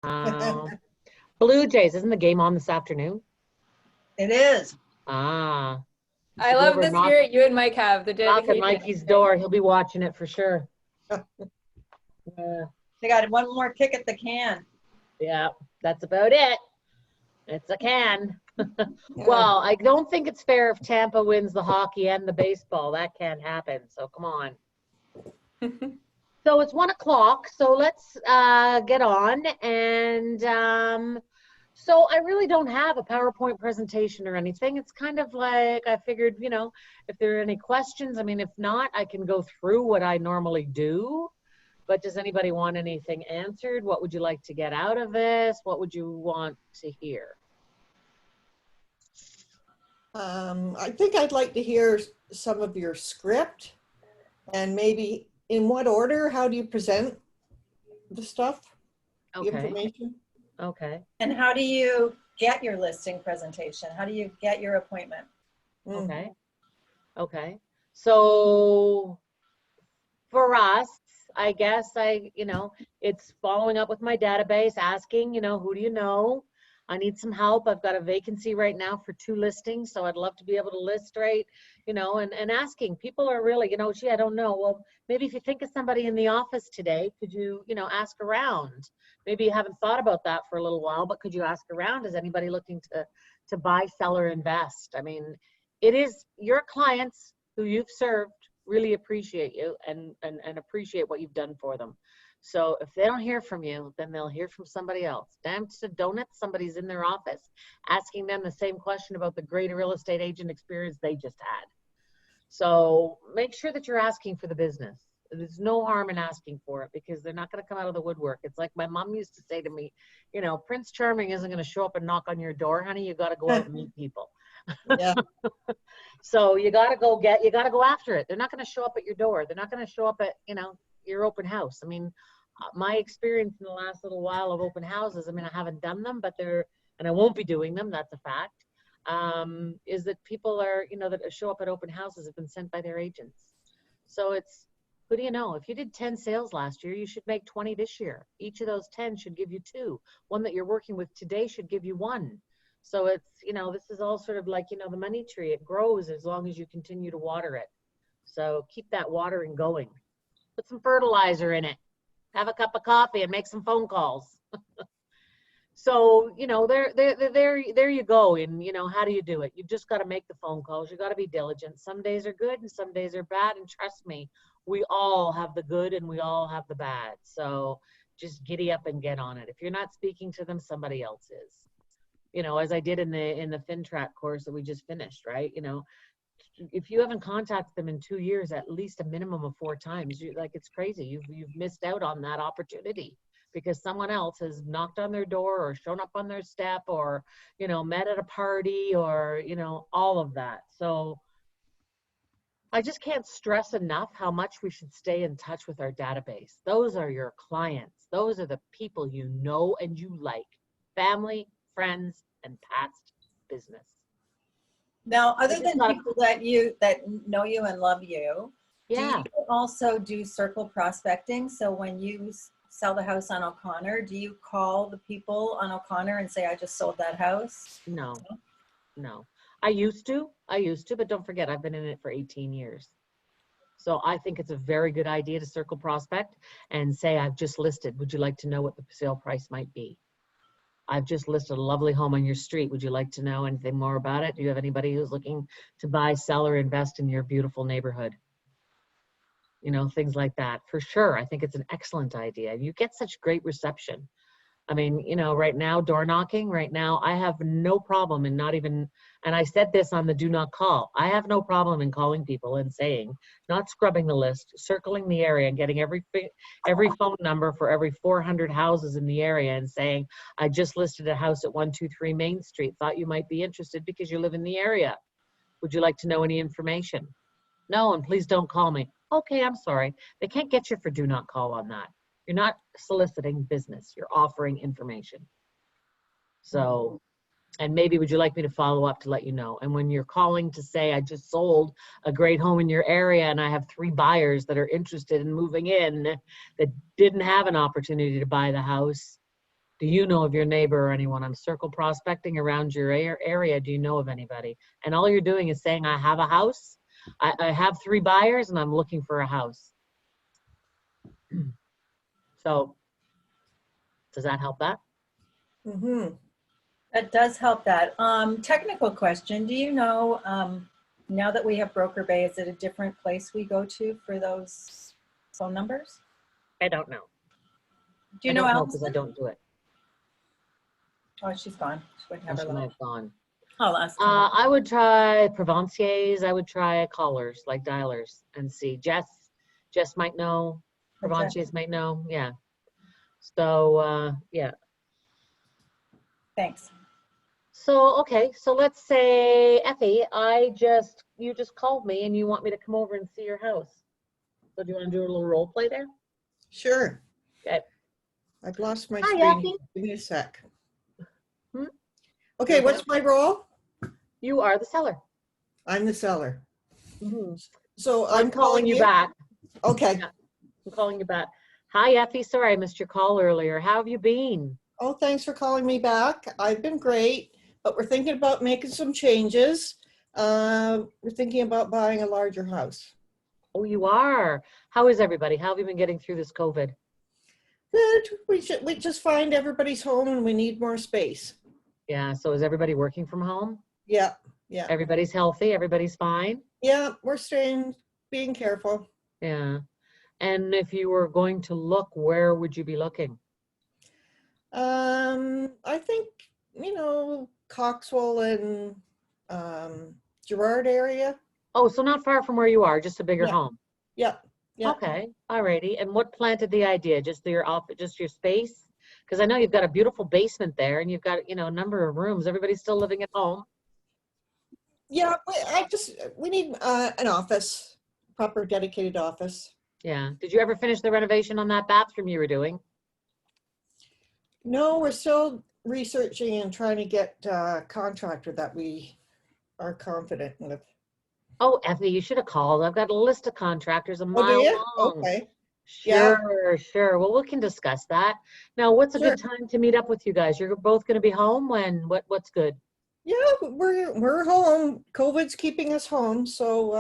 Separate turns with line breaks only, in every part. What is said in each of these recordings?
Uh, Blue Jays, isn't the game on this afternoon?
It is.
Ah.
I love the spirit you and Mike have, the
Knock
dedication.
on Mikey's door. He'll be watching it for sure.
They got one more kick at the can.
Yeah, that's about it. It's a can. Well, I don't think it's fair if Tampa wins the hockey and the baseball. That can't happen. So come on. So it's 1 o'clock. So let's get on. And so I really don't have a PowerPoint presentation or anything. It's kind of like I figured, you know, if there are any questions, I mean, if not, I can go through what I normally do. But does anybody want anything answered? What would you like to get out of this? What would you want to hear?
I think I'd like to hear some of your script and maybe in what order, how do you present the stuff, the information?
Okay.
And how do you get your listing presentation? How do you get your appointment?
Okay. Okay. So for us, I guess you know, it's following up with my database, asking, you know, who do you know? I need some help. I've got a vacancy right now for 2 listings, so I'd love to be able to list right, you know, and asking. People are really, you know, gee, I don't know. Well, maybe if you think of somebody in the office today, could you, you know, ask around? Maybe you haven't thought about that for a little while, but could you ask around? Is anybody looking to buy, sell, or invest? I mean, it is your clients who you've served really appreciate you and appreciate what you've done for them. So if they don't hear from you, then they'll hear from somebody else. Damn to donuts, somebody's in their office asking them the same question about the great real estate agent experience they just had. So make sure that you're asking for the business. There's no harm in asking for it because they're not going to come out of the woodwork. It's like my mom used to say to me, you know, Prince Charming isn't going to show up and knock on your door, honey. You got to go out and meet people.
Yeah.
So you got to go after it. They're not going to show up at your door. They're not going to show up at, you know, your open house. I mean, my experience in the last little while of open houses, I mean, I haven't done them, but and I won't be doing them. That's a fact. Is that people are, you know, that show up at open houses have been sent by their agents. So it's, who do you know? If you did 10 sales last year, you should make 20 this year. Each of those 10 should give you 2. One that you're working with today should give you 1. So it's, you know, this is all sort of like, you know, the money tree. It grows as long as you continue to water it. So keep that watering going. Put some fertilizer in it. Have a cup of coffee and make some phone calls. So, you know, there you go. And, you know, how do you do it? You've just got to make the phone calls. You got to be diligent. Some days are good and some days are bad. And trust me, we all have the good and we all have the bad. So just giddy up and get on it. If you're not speaking to them, somebody else is. You know, as I did in the FinTrack course that we just finished, right? You know, if you haven't contacted them in 2 years, at least a minimum of 4 times, like it's crazy. You've missed out on that opportunity because someone else has knocked on their door or shown up on their step or, you know, met at a party or, you know, all of that. So I just can't stress enough how much we should stay in touch with our database. Those are your clients. Those are the people you know and you like. Family, friends, and past business.
Now, other than people that know you and love you,
yeah.
Do you also do circle prospecting? So when you sell the house on O'Connor, do you call the people on O'Connor and say, I just sold that house?
No. I used to, but don't forget, I've been in it for 18 years. So I think it's a very good idea to circle prospect and say, I've just listed. Would you like to know what the sale price might be? I've just listed a lovely home on your street. Would you like to know anything more about it? Do you have anybody who's looking to buy, sell, or invest in your beautiful neighborhood? You know, things like that. For sure, I think it's an excellent idea. You get such great reception. I mean, you know, right now, door knocking, right now, I have no problem in not even, and I said this on the do not call, I have no problem in calling people and saying, not scrubbing the list, circling the area and getting every phone number for every 400 houses in the area and saying, I just listed a house at 123 Main Street, thought you might be interested because you live in the area. Would you like to know any information? No, and please don't call me. Okay, I'm sorry. They can't get you for do not call on that. You're not soliciting business. You're offering information. So, and maybe would you like me to follow up to let you know? And when you're calling to say, I just sold a great home in your area and I have 3 buyers that are interested in moving in that didn't have an opportunity to buy the house, Do you know of your neighbor or anyone? I'm circle prospecting around your area. Do you know of anybody? And all you're doing is saying, I have a house. I have 3 buyers and I'm looking for a house. So does that help that?
Mm-hmm.
That does help that. Technical question. Do you know, now that we have Broker Bay, is it a different place we go to for those phone numbers?
I don't know.
Do you know
because I
Allison?
don't do it.
Oh, she's gone. She wouldn't have
She
her
might
life.
have gone.
I'll ask her.
I would try Provenciers. I would try callers, like dialers, and see. Jess might know.
Okay.
Provenciers might know. Yeah. So, yeah.
Thanks.
So, okay. So let's say, Effie, you just called me and you want me to come over and see your house. So do you want to do a little role play there?
Sure.
Okay.
I've lost my
Hi,
screen.
Effie.
Give me a sec.
Hmm?
Okay, what's my role?
You are the seller.
I'm the seller.
Mm-hmm.
So
I'm calling you back.
Okay.
Yeah. I'm calling you back. Hi, Effie. Sorry, I missed your call earlier. How have you been?
Oh, thanks for calling me back. I've been great, but we're thinking about making some changes. We're thinking about buying a larger house.
Oh, you are. How is everybody? How have you been getting through this COVID?
Good. We just find everybody's home and we need more space.
Yeah. So is everybody working from home?
Yeah. Yeah.
Everybody's healthy. Everybody's fine.
Yeah. We're being careful.
Yeah. And if you were going to look, where would you be looking?
I think, Coxwell and Girard area.
Oh, so not far from where you are, just a bigger
Yeah.
home.
Yeah. Yeah.
Okay. Alrighty. And what planted the idea? Just your office, just your space? Because I know you've got a beautiful basement there and you've got, a number of rooms. Everybody's still living at home.
Yeah. We need an office, proper dedicated office.
Yeah. Did you ever finish the renovation on that bathroom you were doing?
No, we're still researching and trying to get a contractor that we are confident with.
Oh, Effie, you should have called. I've got a list of contractors a
Oh, do
mile
you?
long.
Okay.
Sure, sure. Well, we can discuss that. Now, what's a
Sure.
good time to meet up with you guys? You're both going to be home when? What's good?
Yeah, we're home. COVID's keeping us home. So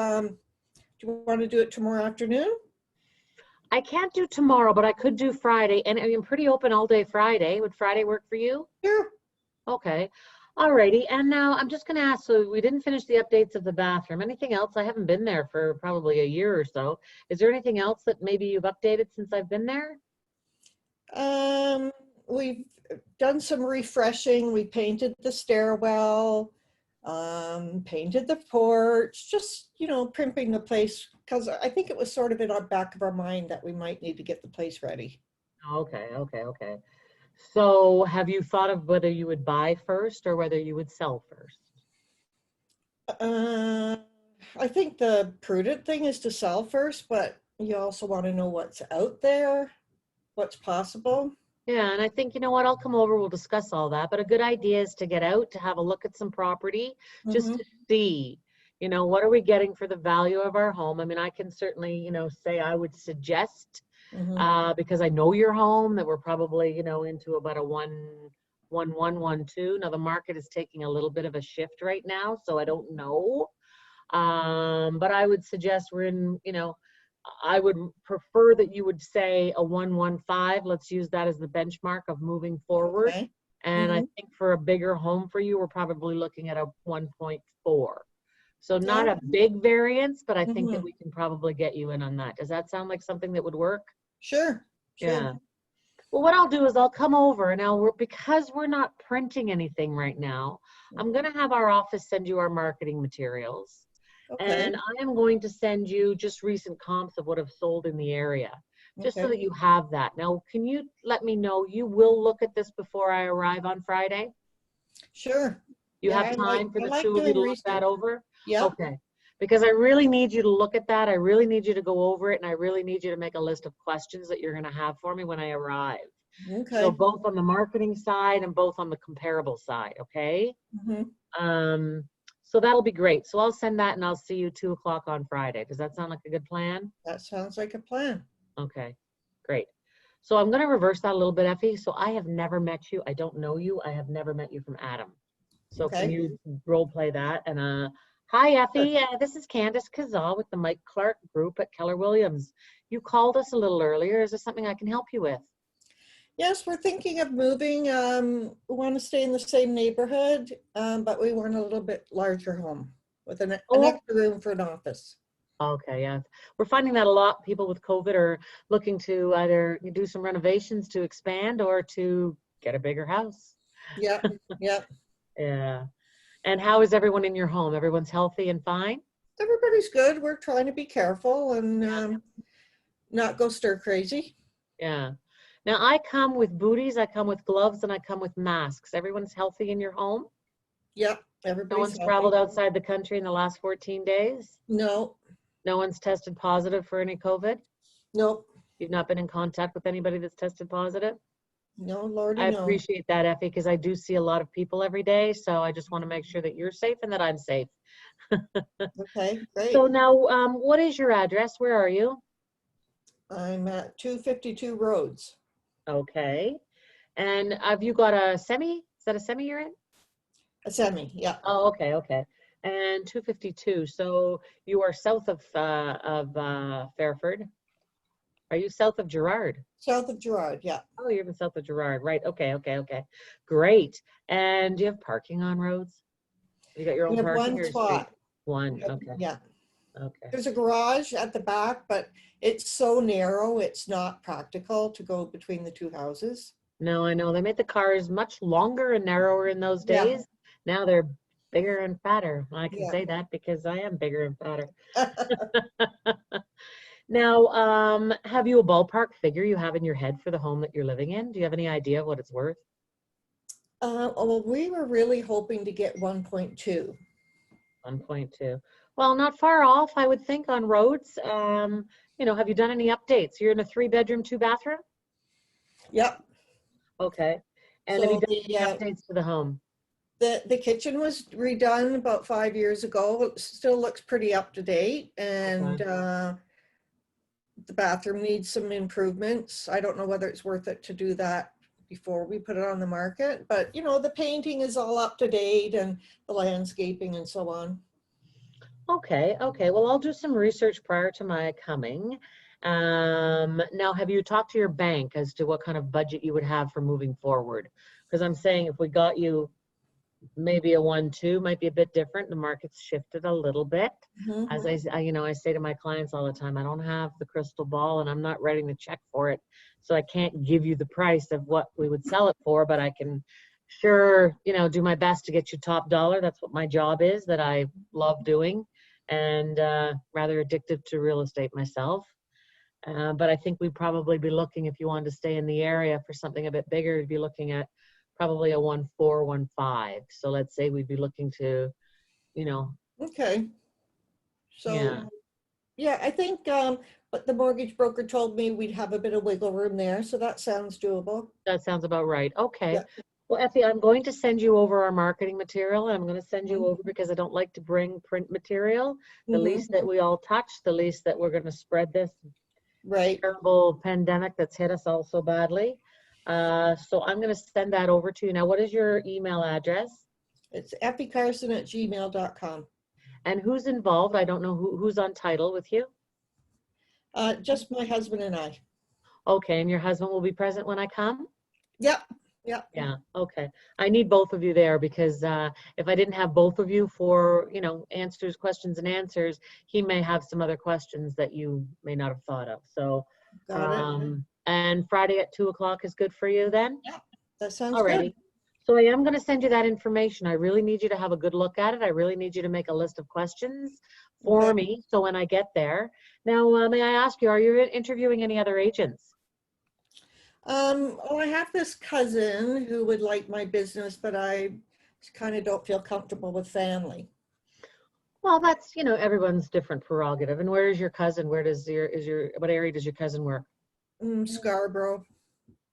do you want to do it tomorrow afternoon?
I can't do tomorrow, but I could do Friday. And I'm pretty open all day Friday. Would Friday work for you?
Sure.
Okay. Alrighty. And now I'm just going to ask, so we didn't finish the updates of the bathroom. Anything else? I haven't been there for probably a year or so. Is there anything else that maybe you've updated since I've been there?
We've done some refreshing. We painted the stairwell, painted the porch, just, primping the place, because I think it was sort of in our back of our mind that we might need to get the place ready.
Okay. So have you thought of whether you would buy first or whether you would sell first?
I think the prudent thing is to sell first, but you also want to know what's out there, what's possible.
Yeah, and I think, you know what, I'll come over, we'll discuss all that, but a good idea is to get out, to have a look at some property, just to see, what are we getting for the value of our home? I mean, I can certainly, say I would suggest, because I know your home, that we're probably, into about a 1.2. Now the market is taking a little bit of a shift right now, so I don't know. But I would suggest we're in, I would prefer that you would say a 1.15. Let's use that as the benchmark of moving forward.
Okay.
And I think for a bigger home for you, we're probably looking at a 1.4. So not a big variance, but I think that we can probably get you in on that. Does that sound like something that would work?
Sure.
Yeah. Well, what I'll do is I'll come over now. Because we're not printing anything right now, I'm going to have our office send you our marketing materials.
Okay.
And I am going to send you just recent comps of what have sold in the area, just so that you have that. Now, can you let me know, you will look at this before I arrive on Friday?
Sure.
You have time for the two of you to look that over?
Yeah.
Okay. Because I really need you to look at that. I really need you to go over it. And I really need you to make a list of questions that you're going to have for me when I arrive.
Okay.
So both on the marketing side and both on the comparable side. Okay. So that'll be great. So I'll send that and I'll see you 2 o'clock on Friday. Does that sound like a good plan?
That sounds like a plan.
Okay, great. So I'm going to reverse that a little bit, Effie. So I have never met you. I don't know you. I have never met you from Adam. So can
Okay.
you role play that? And hi, Effie. This is Candace Cazal with the Mike Clark Group at Keller Williams. You called us a little earlier. Is there something I can help you with?
Yes, we're thinking of moving. We want to stay in the same neighborhood, but we want a little bit larger home with an
Oh.
extra room for an office.
Okay, yeah. We're finding that a lot. People with COVID are looking to either do some renovations to expand or to get a bigger house.
Yep, yep.
Yeah. And how is everyone in your home? Everyone's healthy and fine?
Everybody's good. We're trying to be careful and not go stir crazy.
Yeah. Now I come with booties, I come with gloves, and I come with masks. Everyone's healthy in your home?
Yep,
No
everybody's
one's
healthy.
traveled outside the country in the last 14 days?
No,
No one's tested positive for any COVID?
nope,
You've not been in contact with anybody that's tested positive?
no, Lordy,
I
no.
appreciate that, Effie, because I do see a lot of people every day. So I just want to make sure that you're safe and that I'm safe.
Okay, great.
So now, what is your address? Where are you?
I'm at 252 Rhodes.
Okay. And have you got a semi? Is that a semi you're in?
A semi, yeah.
Oh, okay, okay. And 252. So you are south of Fairford. Are you south of Girard?
South of Girard, yeah.
Oh, you're in south of Girard, right? Okay, okay, okay. Great. And do you have parking on roads? You got your
We
own
have
parking
one
or street?
spot.
One. Okay.
Yeah.
Okay.
There's a garage at the back, but it's so narrow, it's not practical to go between the two houses.
No, I know. They made the cars much longer and narrower in those
Yeah.
days. Now they're bigger and fatter. I can
Yeah.
say that because I am bigger and fatter. Now, have you a ballpark figure you have in your head for the home that you're living in? Do you have any idea of what it's worth?
Well, we were really hoping to get 1.2.
1.2. Well, not far off, I would think, on roads. You know, have you done any updates? You're in a 3-bedroom, 2-bathroom?
Yep.
Okay. And
So
have you done any updates to the home?
the kitchen was redone about 5 years ago. It still looks pretty up to date, and the bathroom needs some improvements. I don't know whether it's worth it to do that before we put it on the market, but you know, the painting is all up to date and the landscaping and so on.
Okay, okay. Well, I'll do some research prior to my coming. Now, have you talked to your bank as to what kind of budget you would have for moving forward? Because I'm saying if we got you maybe a 1.2 might be a bit different. The market's shifted a little bit.
Mhm.
As I say to my clients all the time, I don't have the crystal ball and I'm not writing the check for it. So I can't give you the price of what we would sell it for, but I can sure, do my best to get you top dollar. That's what my job is, that I love doing, and rather addicted to real estate myself. But I think we'd probably be looking, if you wanted to stay in the area for something a bit bigger, you'd be looking at probably a 1.4, 1.5. So let's say we'd be looking to,
Okay. So,
Yeah.
yeah, I think, but the mortgage broker told me we'd have a bit of wiggle room there, so that sounds doable.
That sounds about right. Okay.
Yeah.
Well, Effie, I'm going to send you over our marketing material, and I'm going to send you
Mhm.
over because I don't like to bring print material. The
Mhm.
least that we all touch, the least that we're going to spread this
Right.
terrible pandemic that's hit us all so badly. So I'm going to send that over to you. Now, what is your email address?
It's effiecarson@gmail.com.
And who's involved? I don't know who's on title with you.
Just my husband and I.
Okay, and your husband will be present when I come?
Yep. Yep.
Yeah, okay. I need both of you there because if I didn't have both of you for, questions and answers, he may have some other questions that you may not have thought of. So,
Got it.
and Friday at 2:00 is good for you then?
That sounds
Alrighty.
good.
So I am going to send you that information. I really need you to have a good look at it. I really need you to make a list of questions for
Okay.
me. So when I get there. Now, may I ask you, are you interviewing any other agents?
Well, I have this cousin who would like my business, but I kind of don't feel comfortable with family.
Well, that's, everyone's different prerogative. And where is your cousin? What area does your cousin work?
Scarborough.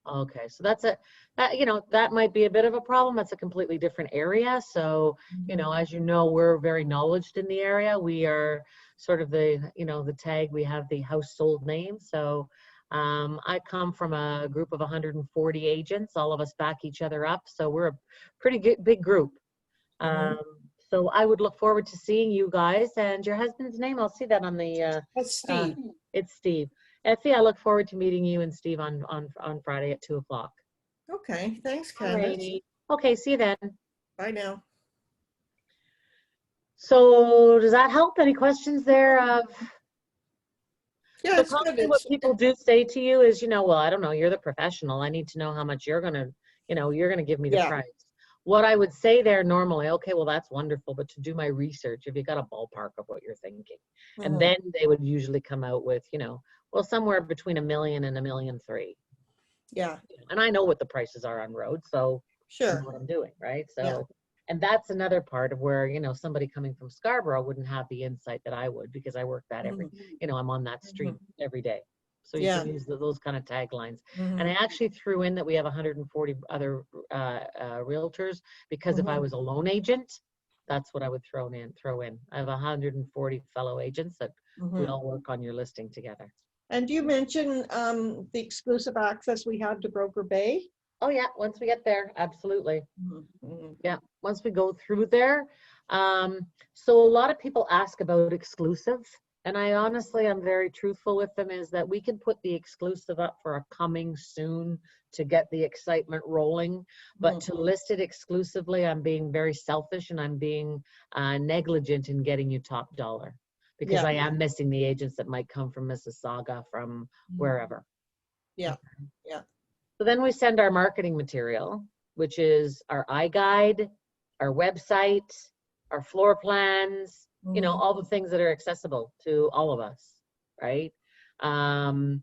Okay, so that might be a bit of a problem. That's a completely different area. So, as you know, we're very knowledged in the area. We are sort of the tag, we have the household name. So, I come from a group of 140 agents. All of us back each other up. So we're a pretty good, big group.
Mhm.
So I would look forward to seeing you guys, and your husband's name. I'll see that on the,
That's Steve.
it's Steve. Effie, I look forward to meeting you and Steve on Friday at 2 o'clock.
Okay, thanks, Candace.
Alrighty. Okay, see you then.
Bye now.
So does that help? Any questions there?
Yeah,
So
it's good.
commonly what people do say to you is, well, I don't know, you're the professional. I need to know how much you're gonna give me the
Yeah.
price. What I would say there normally, okay, well, that's wonderful, but to do my research, if you got a ballpark of what you're thinking, and
Mhm.
then they would usually come out with, well, somewhere between $1 million and $1.3 million.
Yeah,
And I know what the prices are on roads, so I know
sure.
what I'm doing, right? So,
Yeah.
and that's another part of where, somebody coming from Scarborough wouldn't have the insight that I would, because I work that every, I'm on that street every day. So you
Yeah.
can use those kind of taglines.
Mhm.
And I actually threw in that we have 140 other realtors, because if I
Mhm.
was a loan agent, that's what I would throw in. I have 140 fellow agents that we
Mhm.
all work on your listing together.
And you mentioned the exclusive access we have to Broker Bay.
Oh yeah, once we get there, absolutely.
Mhm.
Yeah, once we go through there. So a lot of people ask about exclusive, and I'm very truthful with them, is that we can put the exclusive up for a coming soon to get the excitement rolling, but to list it exclusively, I'm being very selfish, and I'm being negligent in getting you top dollar, because
Yeah.
I am missing the agents that might come from Mississauga, from wherever.
Yeah. Yeah.
So then we send our marketing material, which is our iGuide, our website, our floor plans, all the things that are accessible to all of us, right? And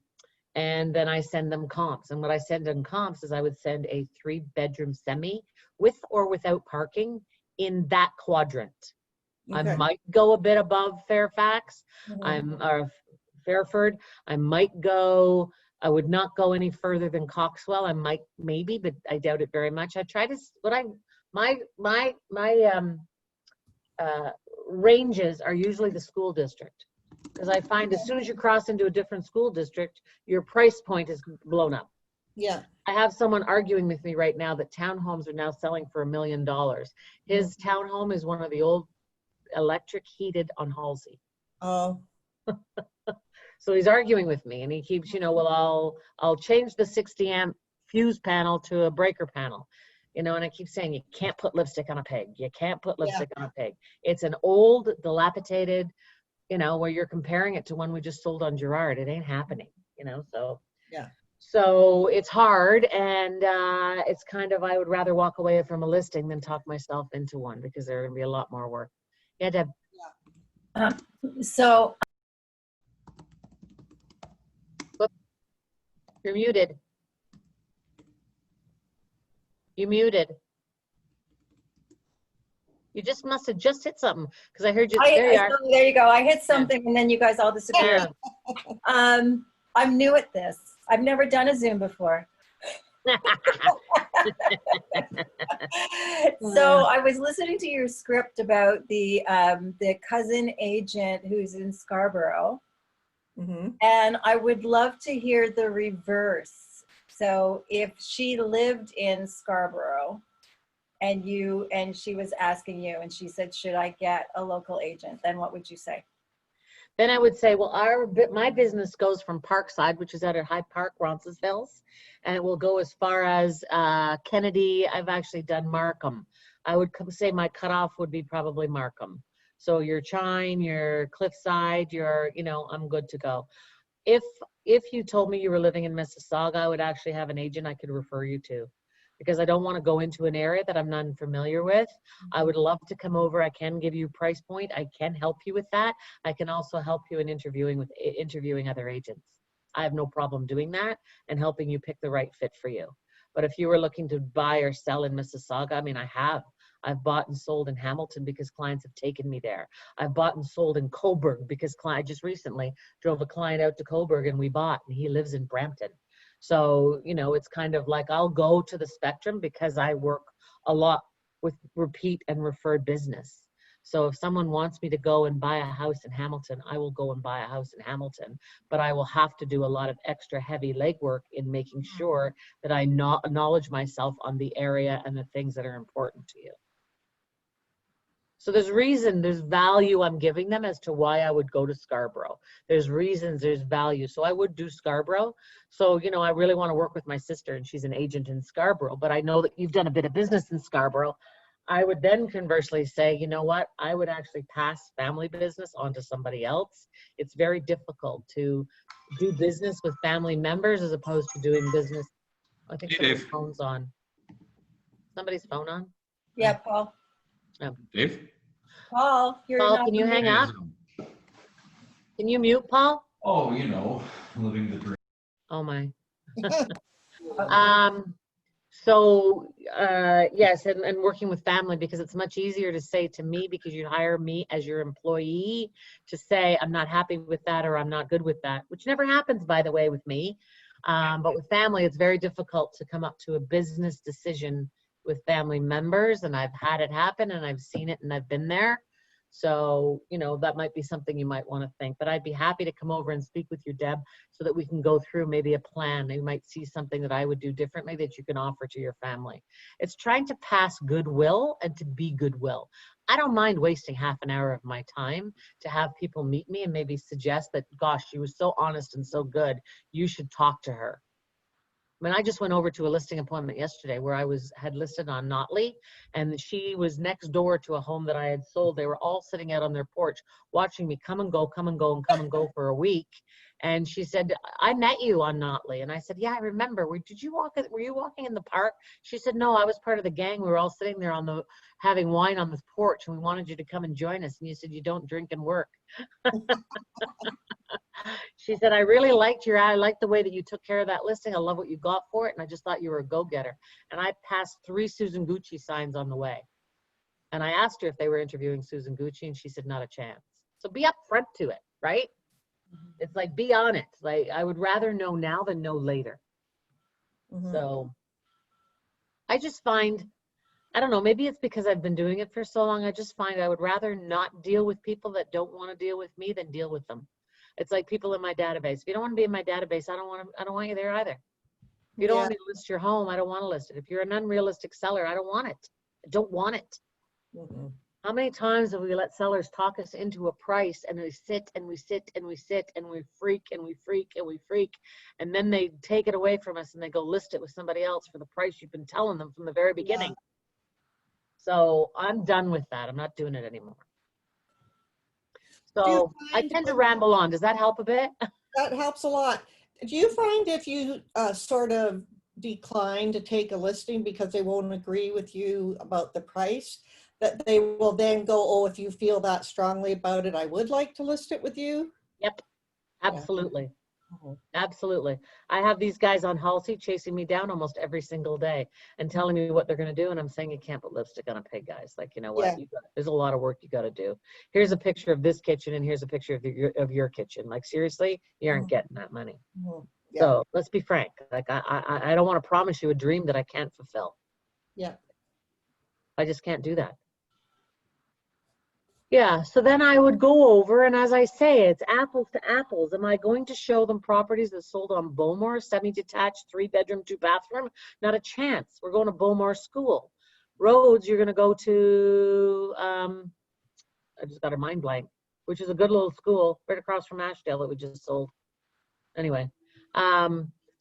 then I send them comps. And what I send them comps is I would send a 3-bedroom semi with or without parking in that quadrant. I
Okay.
might go a bit above Fairfax.
Mhm.
Or Fairford. I would not go any further than Coxwell. I might, maybe, but I doubt it very much. I try to, my ranges are usually the school district, because I find as soon as you cross into a different school district, your price point is blown up.
Yeah.
I have someone arguing with me right now that townhomes are now selling for $1 million. His townhome is one of the old electric heated on Halsey.
Oh.
So he's arguing with me, and he keeps, well, I'll change the 60 amp fuse panel to a breaker panel, and I keep saying, you can't put lipstick on a pig. You can't put lipstick on a pig. It's an old, dilapidated, where you're comparing it to one we just sold on Girard. It ain't happening, so.
Yeah.
So it's hard, and it's kind of, I would rather walk away from a listing than talk myself into one, because there are going to be a lot more work. Yeah, Deb.
So
You're muted. You muted. You just must have just hit something, because I heard you. There you are.
there you go. I hit something and then you guys all disappeared.
Yeah.
I'm new at this. I've never done a Zoom before. So I was listening to your script about the cousin agent who's in Scarborough. And I would love to hear the reverse. So if she lived in Scarborough and she was asking you and she said, should I get a local agent? Then what would you say?
Then I would say, well, my business goes from Parkside, which is out at High Park, Roncesvalles, and it will go as far as Kennedy. I've actually done Markham. I would say my cutoff would be probably Markham. So your Chine, your Cliffside, I'm good to go. If you told me you were living in Mississauga, I would actually have an agent I could refer you to, because I don't want to go into an area that I'm not familiar with. I would love to come over. I can give you price point. I can help you with that. I can also help you in interviewing other agents. I have no problem doing that and helping you pick the right fit for you. But if you were looking to buy or sell in Mississauga, I've bought and sold in Hamilton because clients have taken me there. I've bought and sold in Cobourg because I just recently drove a client out to Cobourg and we bought, and he lives in Brampton. So, it's kind of like I'll go to the spectrum because I work a lot with repeat and referred business. So if someone wants me to go and buy a house in Hamilton, I will go and buy a house in Hamilton, but I will have to do a lot of extra heavy legwork in making sure that I knowledge myself on the area and the things that are important to you. So there's value I'm giving them as to why I would go to Scarborough. There's reasons, there's value. So I would do Scarborough. So, you know, I really want to work with my sister, and she's an agent in Scarborough, but I know that you've done a bit of business in Scarborough. I would then conversely say, you know what, I would actually pass family business on to somebody else. It's very difficult to do business with family members as opposed to doing business. I think somebody's phone's on. Somebody's phone on?
Yeah, Paul.
Dave?
Paul, you're
Paul,
not
can you hang up? Can you mute, Paul?
Oh, you know, living the dream.
Oh my. Yes, and working with family, because it's much easier to say to me, because you hire me as your employee, to say I'm not happy with that or I'm not good with that, which never happens, by the way, with me. But with family, it's very difficult to come up to a business decision with family members, and I've had it happen, and I've seen it, and I've been there. So, you know, that might be something you might want to think, but I'd be happy to come over and speak with you, Deb, so that we can go through maybe a plan. You might see something that I would do differently that you can offer to your family. It's trying to pass goodwill and to be goodwill. I don't mind wasting half an hour of my time to have people meet me and maybe suggest that, gosh, she was so honest and so good, you should talk to her. I mean, I just went over to a listing appointment yesterday where I had listed on Notley, and she was next door to a home that I had sold. They were all sitting out on their porch watching me come and go for a week. And she said, I met you on Notley. And I said, yeah, I remember. Were you walking in the park? She said, no, I was part of the gang. We were all sitting there having wine on the porch, and we wanted you to come and join us. And you said, you don't drink and work. She said, I really liked I liked the way that you took care of that listing. I love what you got for it. And I just thought you were a go-getter. And I passed 3 Susan Gucci signs on the way. And I asked her if they were interviewing Susan Gucci, and she said, not a chance. So be upfront to it, right? It's like, be on it. Like, I would rather know now than know later. So I just find, I don't know, maybe it's because I've been doing it for so long. I just find I would rather not deal with people that don't want to deal with me than deal with them. It's like people in my database. If you don't want to be in my database, I don't want you there either. If you don't want me to list your home, I don't want to list it. If you're an unrealistic seller, I don't want it. I don't want it. How many times have we let sellers talk us into a price, and we sit and we sit and we sit and we freak and we freak and we freak, and then they take it away from us and they go list it with somebody else for the price you've been telling them from the very beginning. So I'm done with that. I'm not doing it anymore. So I tend to ramble on. Does that help a bit?
That helps a lot. Do you find if you sort of decline to take a listing because they won't agree with you about the price, that they will then go, oh, if you feel that strongly about it, I would like to list it with you?
Yep, absolutely. Absolutely. I have these guys on Halsey chasing me down almost every single day and telling me what they're going to do. And I'm saying, you can't put lipstick on a pig, guys. Like, you know what? There's a lot of work you got to do. Here's a picture of this kitchen, and here's a picture of your kitchen. Like, seriously, you aren't getting that money. So let's be frank. Like, I don't want to promise you a dream that I can't fulfill. I just can't do that. Yeah, so then I would go over, and as I say, it's apples to apples. Am I going to show them properties that sold on Bowmore, semi-detached, 3-bedroom, 2-bathroom? Not a chance. We're going to Bowmore School. Rhodes, you're going to go to, I just got a mind blank, which is a good little school right across from Ashdale that we just sold. Anyway,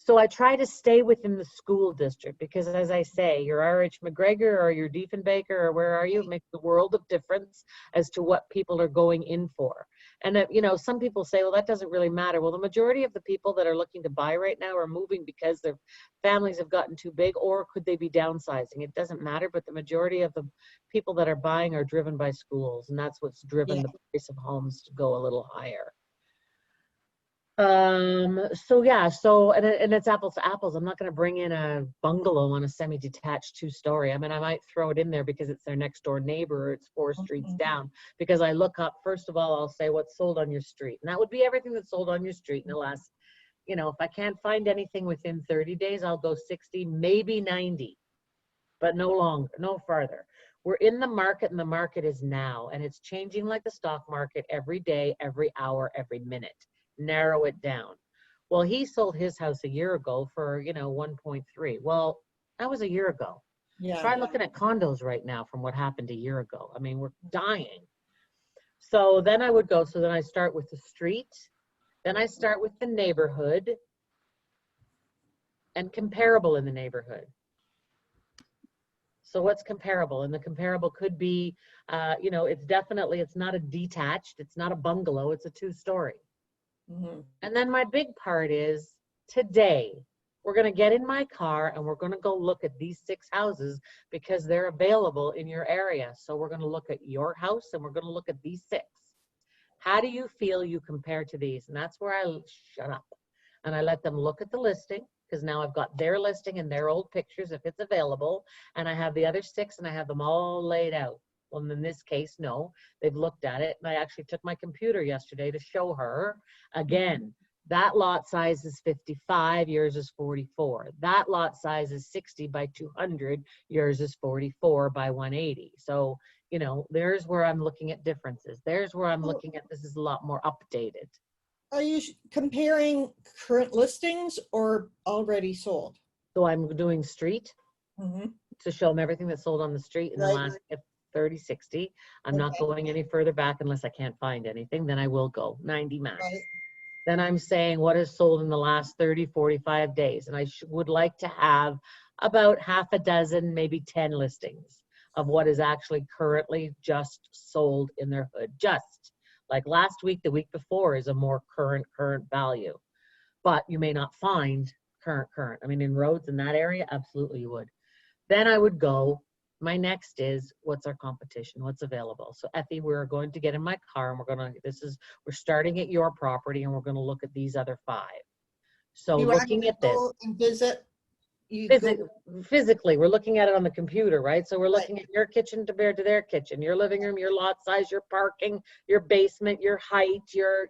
so I try to stay within the school district because, as I say, your R.H. McGregor or your Diefenbaker or where are you, it makes the world of difference as to what people are going in for. And, you know, some people say, well, that doesn't really matter. Well, the majority of the people that are looking to buy right now are moving because their families have gotten too big, or could they be downsizing? It doesn't matter, but the majority of the people that are buying are driven by schools, and that's what's driven the price of homes to go a little higher. So yeah, and it's apples to apples. I'm not going to bring in a bungalow on a semi-detached 2-story. I mean, I might throw it in there because it's their next door neighbor, or it's 4 streets down, because I look up, first of all, I'll say what's sold on your street. And that would be everything that's sold on your street in the last, you know, if I can't find anything within 30 days, I'll go 60, maybe 90. but no longer, no farther. We're in the market, and the market is now, and it's changing like the stock market every day, every hour, every minute. Narrow it down. Well, he sold his house a year ago for, 1.3. Well, that was a year ago.
Yeah.
Try looking at condos right now from what happened a year ago. I mean, we're dying. So then I would go, so then I start with the street, then I start with the neighborhood, and comparable in the neighborhood. So what's comparable? And the comparable could be, it's not a detached, it's not a bungalow, it's a 2-story.
Mm-hmm.
And then my big part is today, we're going to get in my car and we're going to go look at these 6 houses because they're available in your area. So we're going to look at your house and we're going to look at these 6. How do you feel you compare to these? And that's where I shut up and I let them look at the listing, because now I've got their listing and their old pictures if it's available, and I have the other 6 and I have them all laid out. Well, in this case, no, they've looked at it, and I actually took my computer yesterday to show her again. That lot size is 55, yours is 44. That lot size is 60 by 200, yours is 44 by 180. So, there's where I'm looking at differences. There's where I'm looking at, this is a lot more updated.
Are you comparing current listings or already sold?
So I'm doing street
Mm-hmm.
to show them everything that's sold on the street in the last 30, 60. I'm not going any further back unless I can't find anything. Then I will go 90 max.
Right.
Then I'm saying what is sold in the last 30, 45 days. And I would like to have about half a dozen, maybe 10 listings of what is actually currently just sold in their hood. Just like last week, the week before is a more current value. But you may not find current. I mean, in roads in that area, absolutely you would. Then I would go, my next is, what's our competition? What's available? So Effie, we're going to get in my car and we're starting at your property and we're going to look at these other 5. So looking at this.
And visit?
Physically, we're looking at it on the computer, right? So we're looking at your kitchen compared to their kitchen, your living room, your lot size, your parking, your basement, your height, your,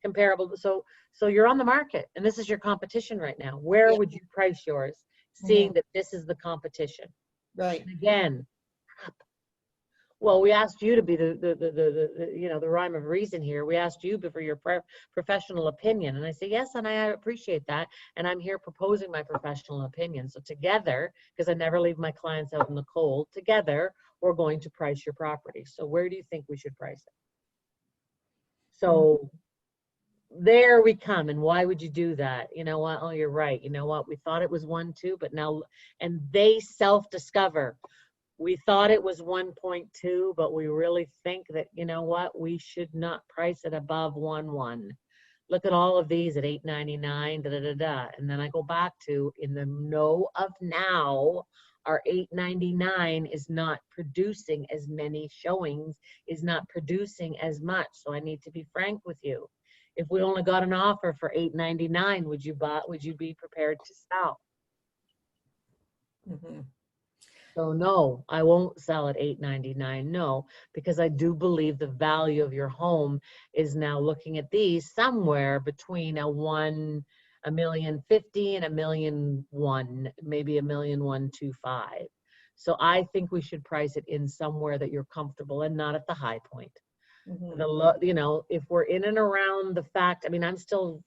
comparable. So you're on the market and this is your competition right now. Where would you price yours, seeing that this is the competition?
Right.
And again, well, we asked you to be the rhyme of reason here. We asked you for your professional opinion. And I say, yes, and I appreciate that. And I'm here proposing my professional opinion. So together, because I never leave my clients out in the cold, together, we're going to price your property. So where do you think we should price it? So there we come. And why would you do that? You know what? Oh, you're right. You know what? We thought it was 1, 2, but now, and they self-discover. We thought it was 1.2, but we really think that, you know what, we should not price it above 1.1. Look at all of these at $8.99, And then I go back to, in the know of now, our $8.99 is not producing as many showings, is not producing as much. So I need to be frank with you. If we only got an offer for $8.99, would you be prepared to sell?
Mm-hmm.
So no, I won't sell at $8.99. No, because I do believe the value of your home is now, looking at these, somewhere between $1.05 million and $1.1 million, maybe $1.125 million. So I think we should price it in somewhere that you're comfortable and not at the high point.
Mm-hmm.
If we're in and around the fact, I mean, I'm still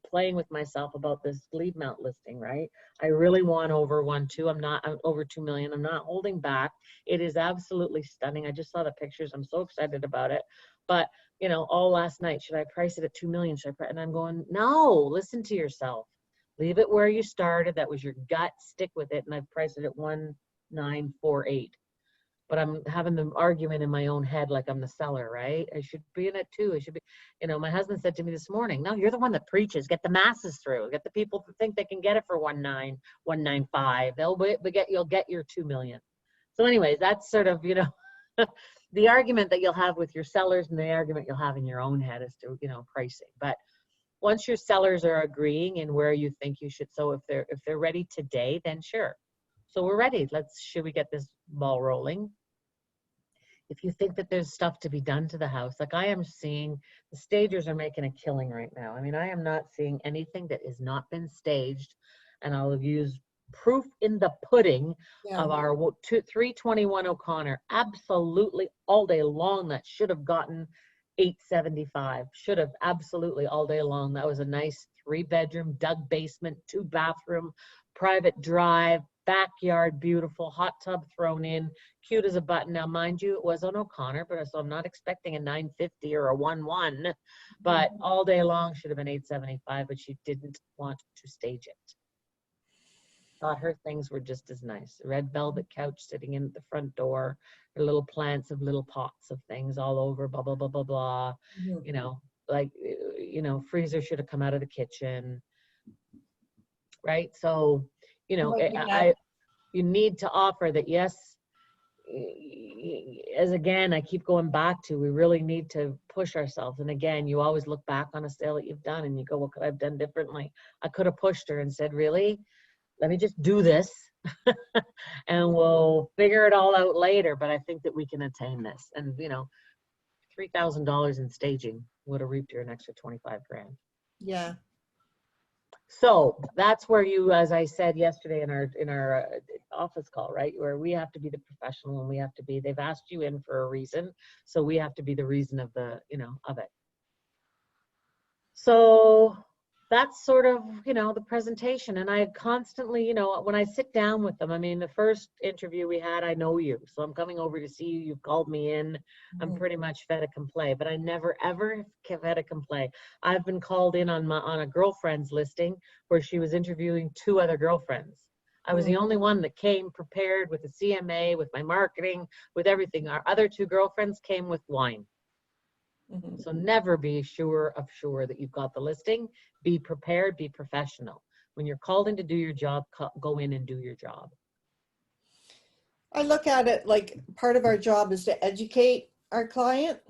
playing with myself about this lead mount listing, right? I really want over 1.2. I'm over 2 million. I'm not holding back. It is absolutely stunning. I just saw the pictures. I'm so excited about it. But, all last night, should I price it at 2 million? And I'm going, no, listen to yourself. Leave it where you started. That was your gut. Stick with it. And I've priced it at 1,948. But I'm having the argument in my own head like I'm the seller, right? I should be in it too. I should be, my husband said to me this morning, no, you're the one that preaches. Get the masses through. Get the people who think they can get it for 1.9, 1.95. You'll get your 2 million. So anyways, that's sort of, the argument that you'll have with your sellers and the argument you'll have in your own head as to, pricing. But once your sellers are agreeing in where you think you should, so if they're ready today, then sure. So we're ready. Should we get this ball rolling? If you think that there's stuff to be done to the house, like I am seeing, the stagers are making a killing right now. I mean, I am not seeing anything that has not been staged. And I'll use proof in the pudding
Yeah.
of our 321 O'Connor. Absolutely all day long. That should have gotten 875. Should have absolutely all day long. That was a nice 3-bedroom, dug basement, 2-bathroom, private drive, backyard, beautiful, hot tub thrown in, cute as a button. Now, mind you, it was on O'Connor, but so I'm not expecting a 950 or a 1-1, but all day long should have been 875, but she didn't want to stage it. Thought her things were just as nice. Red velvet couch sitting in at the front door, her little plants of little pots of things all over, blah, blah, blah, blah, blah. You know, like, you know, freezer should have come out of the kitchen. Right? So, you know, you need to offer that, yes, as again, I keep going back to, we really need to push ourselves. And again, you always look back on a sale that you've done and you go, what could I have done differently? I could have pushed her and said, really? Let me just do this and we'll figure it all out later. But I think that we can attain this. And, you know, $3,000 in staging would have reaped you an extra 25 grand.
Yeah.
So that's where you, as I said yesterday in our office call, right, where we have to be the professional and we have to be, they've asked you in for a reason, so we have to be the reason of the, you know, of it. So that's sort of, you know, the presentation. And I constantly, you know, when I sit down with them, I mean, the first interview we had, I know you, so I'm coming over to see you. You've called me in. I'm pretty much fait accompli, but I never ever fait accompli. I've been called in on a girlfriend's listing where she was interviewing 2 other girlfriends. I was the only one that came prepared with a CMA, with my marketing, with everything. Our other 2 girlfriends came with wine. So never be sure that you've got the listing. Be prepared, be professional. When you're called in to do your job, go in and do your job.
I look at it like part of our job is to educate our client.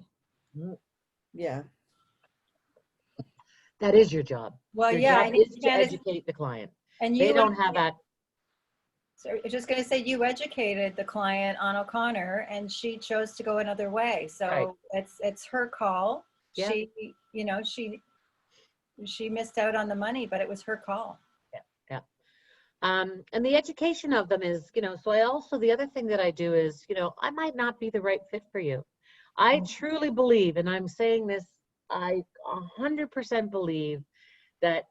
Yeah.
That is your job.
Well,
your
yeah,
job is to educate the client.
And
they don't have that.
So I was just going to say, you educated the client on O'Connor and she chose to go another way. So it's her call.
Yeah.
She, you know, she missed out on the money, but it was her call.
Yeah. And the education of them is, you know, so I also, the other thing that I do is, you know, I might not be the right fit for you. I truly believe, and I'm saying this, I 100% believe that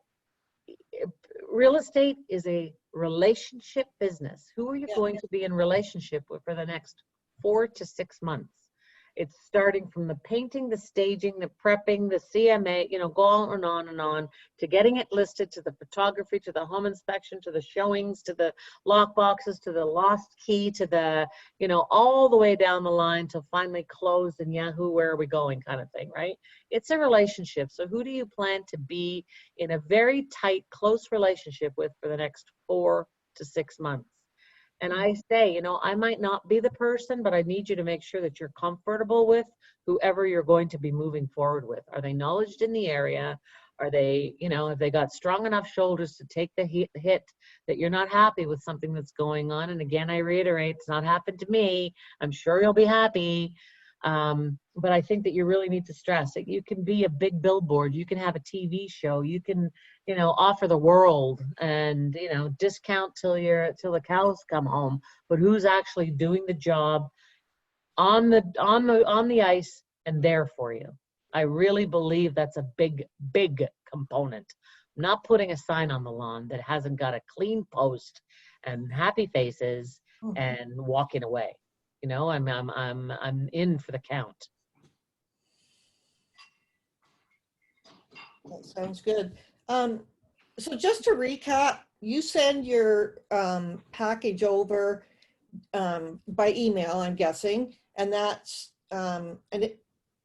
real estate is a relationship business. Who are you going to be in relationship with for the next 4 to 6 months? It's starting from the painting, the staging, the prepping, the CMA, you know, go on and on, to getting it listed, to the photography, to the home inspection, to the showings, to the lock boxes, to the lost key, to the, you know, all the way down the line till finally closed and Yahoo, where are we going kind of thing, right? It's a relationship. So who do you plan to be in a very tight, close relationship with for the next 4 to 6 months? And I say, you know, I might not be the person, but I need you to make sure that you're comfortable with whoever you're going to be moving forward with. Are they knowledgeable in the area? Are they, you know, have they got strong enough shoulders to take the hit that you're not happy with something that's going on? And again, I reiterate, it's not happened to me. I'm sure you'll be happy. But I think that you really need to stress that you can be a big billboard. You can have a TV show. You can, you know, offer the world and, you know, discount till the cows come home. But who's actually doing the job on the ice and there for you? I really believe that's a big component. I'm not putting a sign on the lawn that hasn't got a clean post and happy faces and walking away. You know, I'm in for the count.
That sounds good. So just to recap, you send your package over by email, I'm guessing, and that's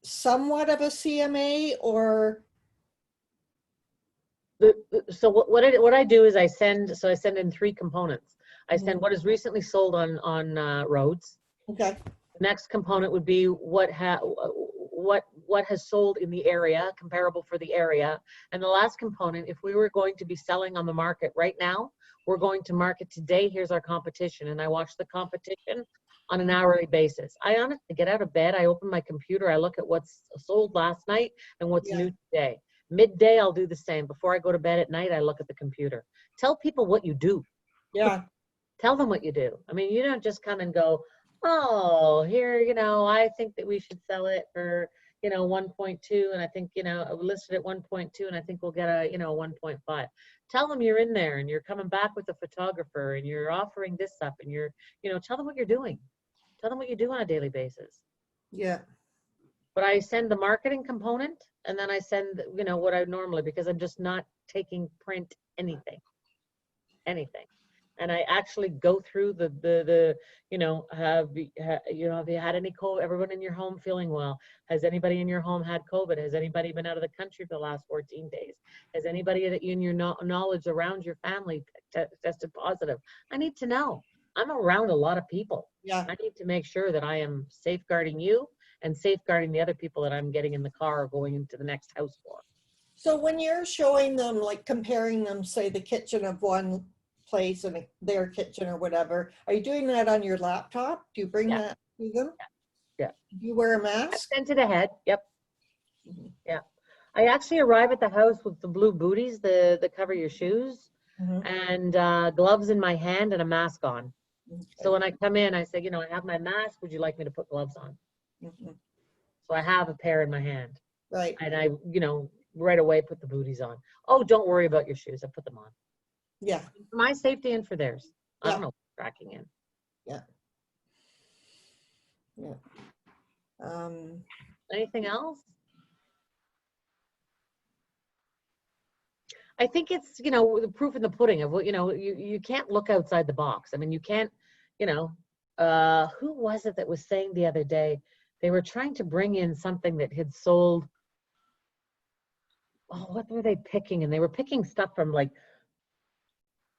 somewhat of a CMA, or?
So what I do is I send in 3 components. I send what is recently sold on roads.
Okay.
The next component would be what has sold in the area, comparable for the area. And the last component, if we were going to be selling on the market right now, we're going to market today, here's our competition. And I watch the competition on an hourly basis. I honestly get out of bed, I open my computer, I look at what's sold last night and what's new today. Midday, I'll do the same. Before I go to bed at night, I look at the computer. Tell people what you do.
Yeah.
Tell them what you do. I mean, you don't just come and go, oh, here, I think that we should sell it for, 1.2. And I think, listed at 1.2 and I think we'll get a, 1.5. Tell them you're in there and you're coming back with a photographer and you're offering this up and you're, tell them what you're doing. Tell them what you do on a daily basis.
Yeah.
But I send the marketing component and then I send, what I normally, because I'm just not taking print anything. And I actually go through have you had any COVID? Everyone in your home feeling well? Has anybody in your home had COVID? Has anybody been out of the country for the last 14 days? Has anybody that in your knowledge around your family tested positive? I need to know. I'm around a lot of people.
Yeah.
I need to make sure that I am safeguarding you and safeguarding the other people that I'm getting in the car or going into the next house for.
So when you're showing them, like comparing them, say the kitchen of one place and their kitchen or whatever, are you doing that on your laptop? Do you bring that to them?
Yeah.
Do you wear a
I
mask?
sent it ahead. Yep. Yeah. I actually arrive at the house with the blue booties, the cover your shoes, and gloves in my hand and a mask on. Okay. So when I come in, I say, I have my mask. Would you like me to put gloves on? So I have a pair in my hand.
Right.
And I, right away put the booties on. Oh, don't worry about your shoes. I put them on.
Yeah.
For my safety and for theirs. I don't know what's tracking in.
Yeah. Yeah.
Anything else? I think it's, the proof in the pudding of what, you can't look outside the box. I mean, you can't, who was it that was saying the other day, they were trying to bring in something that had sold, what were they picking? And they were picking stuff from like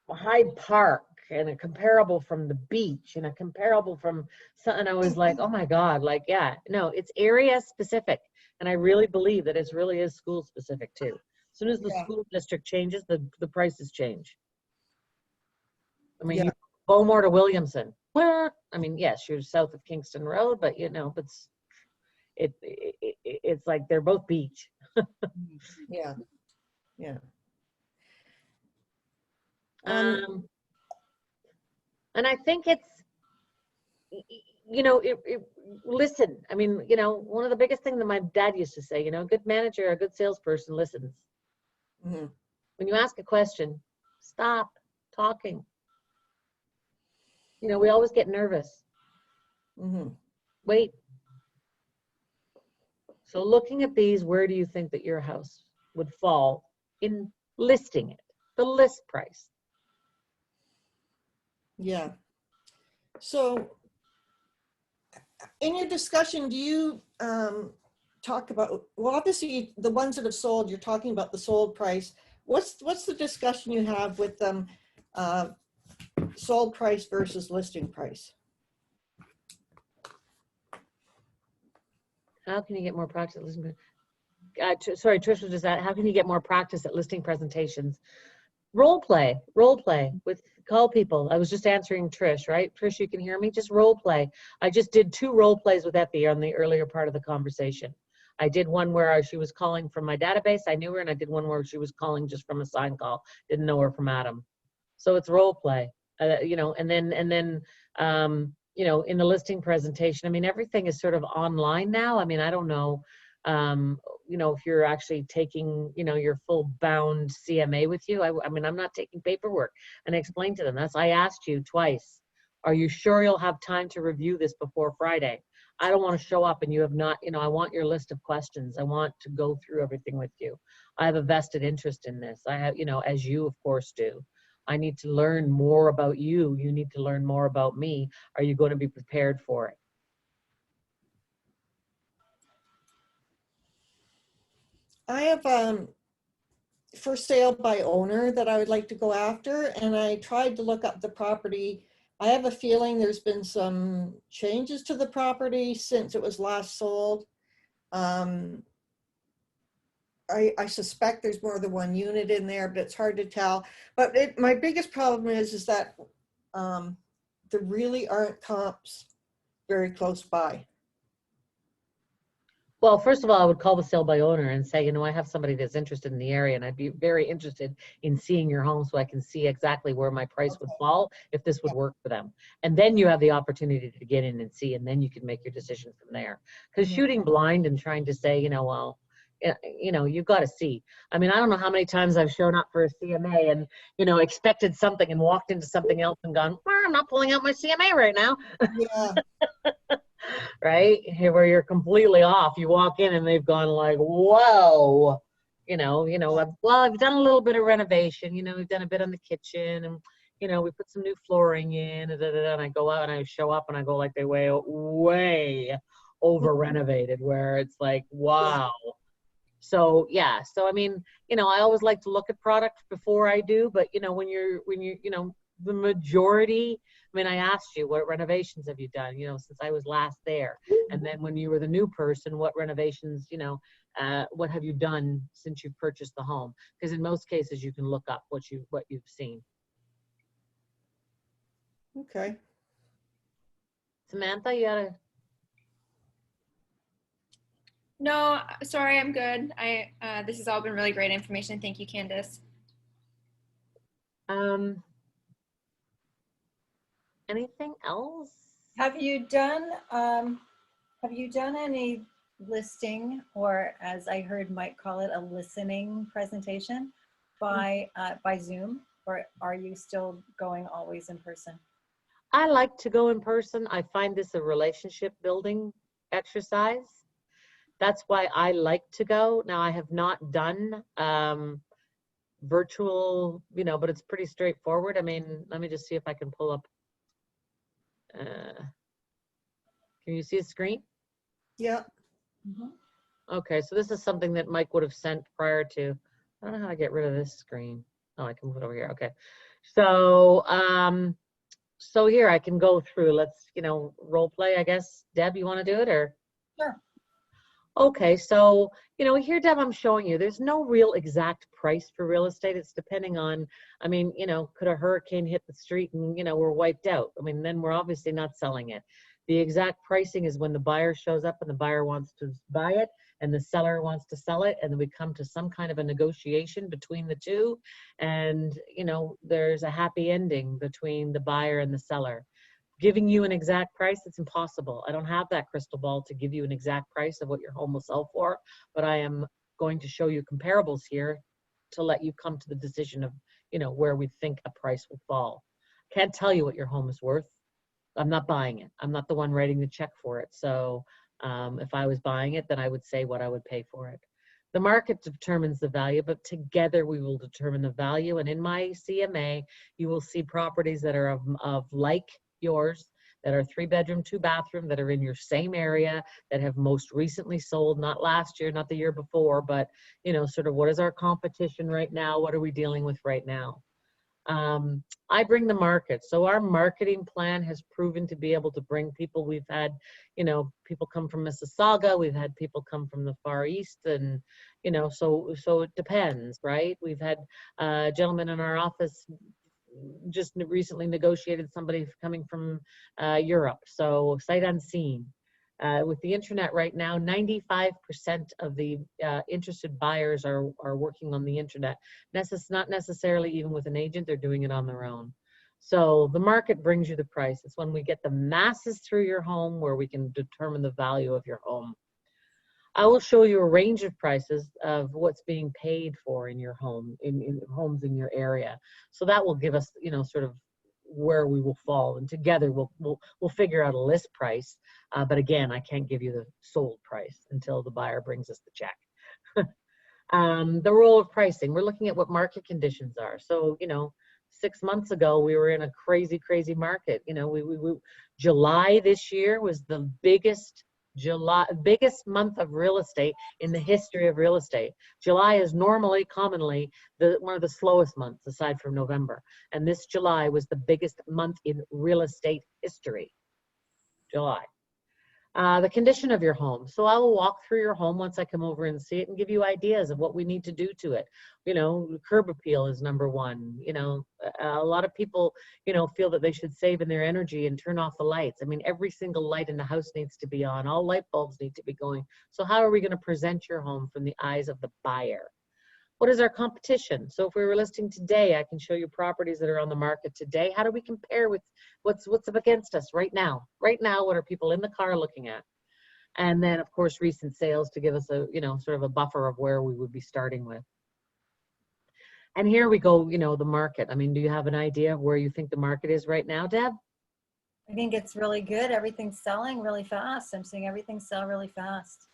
Hyde Park and a comparable from the beach and a comparable from something. I was like, oh my God, like, yeah, no, it's area specific. And I really believe that it really is school specific too. As soon as the school district changes, the prices change. I mean, you Bowmore to Williamson. Well, I mean, yes, you're south of Kingston Road, but it's like they're both beach.
Yeah. Yeah.
And I think it's, listen, I mean, one of the biggest things that my dad used to say, a good manager, a good salesperson listens. When you ask a question, stop talking. We always get nervous. Wait. So looking at these, where do you think that your house would fall in listing it, the list price?
Yeah. So in your discussion, do you talk about, well, obviously the ones that have sold, you're talking about the sold price. What's the discussion you have with them, sold price versus listing price?
How can you get more practice at listing? Sorry, Trish was just at, how can you get more practice at listing presentations? Role play with call people. I was just answering Trish, right? Trish, you can hear me? Just role play. I just did 2 role plays with Effie on the earlier part of the conversation. I did one where she was calling from my database. I knew her, and I did one where she was calling just from a sign call. Didn't know her from Adam. So it's role play, and then in the listing presentation, I mean, everything is sort of online now. I mean, I don't know, if you're actually taking, your full bound CMA with you. I mean, I'm not taking paperwork. And I explained to them, I asked you twice, are you sure you'll have time to review this before Friday? I don't want to show up and you have not, I want your list of questions. I want to go through everything with you. I have a vested interest in this. I have, as you of course do. I need to learn more about you. You need to learn more about me. Are you going to be prepared for it?
I have for sale by owner that I would like to go after, and I tried to look up the property. I have a feeling there's been some changes to the property since it was last sold. I suspect there's more than one unit in there, but it's hard to tell. But my biggest problem is that there really aren't comps very close by.
Well, first of all, I would call the sale by owner and say, you know, I have somebody that's interested in the area and I'd be very interested in seeing your home so I can see exactly where my price would fall if this would work for them. And then you have the opportunity to get in and see, and then you can make your decision from there. Because shooting blind and trying to say, you know, well, you know, you've got to see. I mean, I don't know how many times I've shown up for a CMA and, you know, expected something and walked into something else and gone, well, I'm not pulling out my CMA right now.
Yeah.
Right? Where you're completely off. You walk in and they've gone like, whoa, I've done a little bit of renovation, you know, we've done a bit on the kitchen and, you know, we put some new flooring in, and I go out and I show up and I go like they way over renovated where it's like, wow. So, yeah. So, I mean, you know, I always like to look at products before I do, but, you know, when you know, the majority, I mean, I asked you, what renovations have you done, you know, since I was last there? And then when you were the new person, what renovations, you know, what have you done since you've purchased the home? Because in most cases, you can look up what you've seen.
Okay.
Samantha, you gotta.
No, sorry, I'm good. This has all been really great information. Thank you, Candace.
Anything else?
Have you done any listing, or as I heard Mike call it, a listening presentation by Zoom, or are you still going always in person?
I like to go in person. I find this a relationship building exercise. That's why I like to go. Now, I have not done virtual, you know, but it's pretty straightforward. I mean, let me just see if I can pull up. Can you see a screen?
Yeah.
Okay, so this is something that Mike would have sent prior to. I don't know how to get rid of this screen. Oh, I can move it over here. Okay. So, so here I can go through. Let's, you know, role play, I guess. Deb, you want to do it, or?
Sure.
Okay, so, you know, here, Deb, I'm showing you, there's no real exact price for real estate. It's depending on, I mean, you know, could a hurricane hit the street and, you know, we're wiped out? I mean, then we're obviously not selling it. The exact pricing is when the buyer shows up and the buyer wants to buy it and the seller wants to sell it, and then we come to some kind of a negotiation between the two, and, you know, there's a happy ending between the buyer and the seller. Giving you an exact price, it's impossible. I don't have that crystal ball to give you an exact price of what your home will sell for, but I am going to show you comparables here to let you come to the decision of, you know, where we think a price will fall. Can't tell you what your home is worth. I'm not buying it. I'm not the one writing the check for it. So if I was buying it, then I would say what I would pay for it. The market determines the value, but together we will determine the value. And in my CMA, you will see properties that are of like yours, that are 3-bedroom, 2-bathroom, that are in your same area, that have most recently sold, not last year, not the year before, but, you know, sort of what is our competition right now? What are we dealing with right now? I bring the market. So our marketing plan has proven to be able to bring people. We've had, you know, people come from Mississauga. We've had people come from the Far East, and, you know, so it depends, right? We've had a gentleman in our office just recently negotiated somebody coming from Europe. So sight unseen. With the internet right now, 95% of the interested buyers are working on the internet. Not necessarily even with an agent, they're doing it on their own. So the market brings you the price. It's when we get the masses through your home where we can determine the value of your home. I will show you a range of prices of what's being paid for in your home, in homes in your area. So that will give us, you know, sort of where we will fall, and together we'll figure out a list price. But again, I can't give you the sold price until the buyer brings us the check. The role of pricing, we're looking at what market conditions are. So, you know, 6 months ago, we were in a crazy market. You know, July this year was the biggest month of real estate in the history of real estate. July is normally, commonly, one of the slowest months aside from November. And this July was the biggest month in real estate history. July. The condition of your home. So I will walk through your home once I come over and see it and give you ideas of what we need to do to it. You know, curb appeal is number one. You know, a lot of people, you know, feel that they should save in their energy and turn off the lights. I mean, every single light in the house needs to be on. All light bulbs need to be going. So how are we going to present your home from the eyes of the buyer? What is our competition? So if we were listing today, I can show you properties that are on the market today. How do we compare with what's up against us right now? Right now, what are people in the car looking at? And then, of course, recent sales to give us a, you know, sort of a buffer of where we would be starting with. And here we go, you know, the market. I mean, do you have an idea of where you think the market is right now, Deb?
I think it's really good. Everything's selling really fast. I'm seeing everything sell really fast.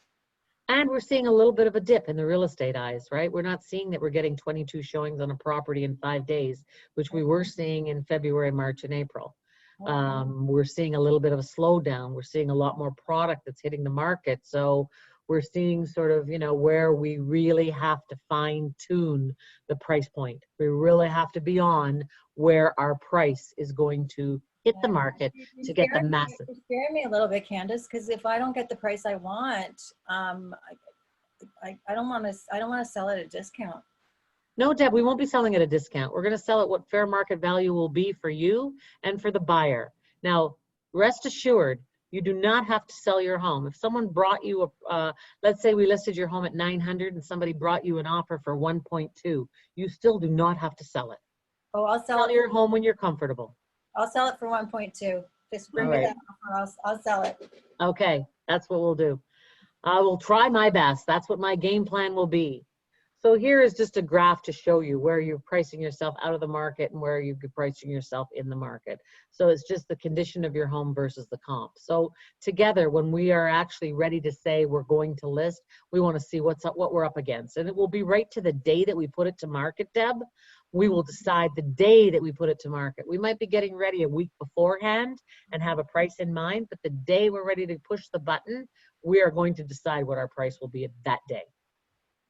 And we're seeing a little bit of a dip in the real estate eyes, right? We're not seeing that we're getting 22 showings on a property in 5 days, which we were seeing in February, March, and April. We're seeing a little bit of a slowdown. We're seeing a lot more product that's hitting the market. So we're seeing sort of, you know, where we really have to fine tune the price point. We really have to be on where our price is going to hit the market to get the massive.
You're scaring me a little bit, Candace, because if I don't get the price I want, I don't want to sell at a discount.
No, Deb, we won't be selling at a discount. We're going to sell at what fair market value will be for you and for the buyer. Now, rest assured, you do not have to sell your home. If someone brought you let's say we listed your home at 900 and somebody brought you an offer for 1.2, you still do not have to sell it.
Oh, I'll
Sell your home when you're comfortable.
I'll sell it for 1.2. Just bring me that offer. I'll sell it.
Okay, that's what we'll do. I will try my best. That's what my game plan will be. So here is just a graph to show you where you're pricing yourself out of the market and where you're pricing yourself in the market. So it's just the condition of your home versus the comp. So together, when we are actually ready to say we're going to list, we want to see what we're up against. And it will be right to the day that we put it to market, Deb. We will decide the day that we put it to market. We might be getting ready a week beforehand and have a price in mind, but the day we're ready to push the button, we are going to decide what our price will be at that day.